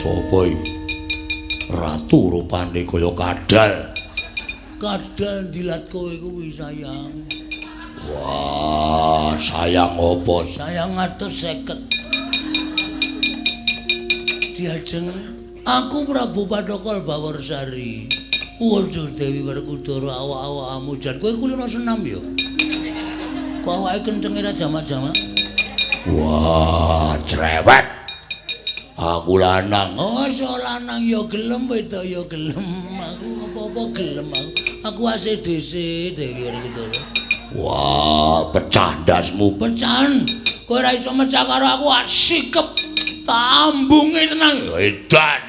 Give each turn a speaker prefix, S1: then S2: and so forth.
S1: Sapa iki? Ratu rupane kaya kadal.
S2: Kadal dilat kowe kuwi sayang.
S1: Wah, sayang apa?
S2: Sayang 150. Diajeng aku Prabu Pathokol Bawarsari. Waduh Dewi Werkudara awak-awakmu jan kowe kulino senam ya. Kok awake kencenge ra jamak-jamak.
S1: Wah, cerewet. Aku lanang.
S2: Oh, so lanang ya gelem wedok ya gelem. Aku apa-apa gelem aku. Aku ACDC Dewi Werkudara.
S1: Wah, pecah ndasmu.
S2: Pecahan. Kowe ora iso mecah karo aku sikep. Tambunge tenang.
S1: Edan.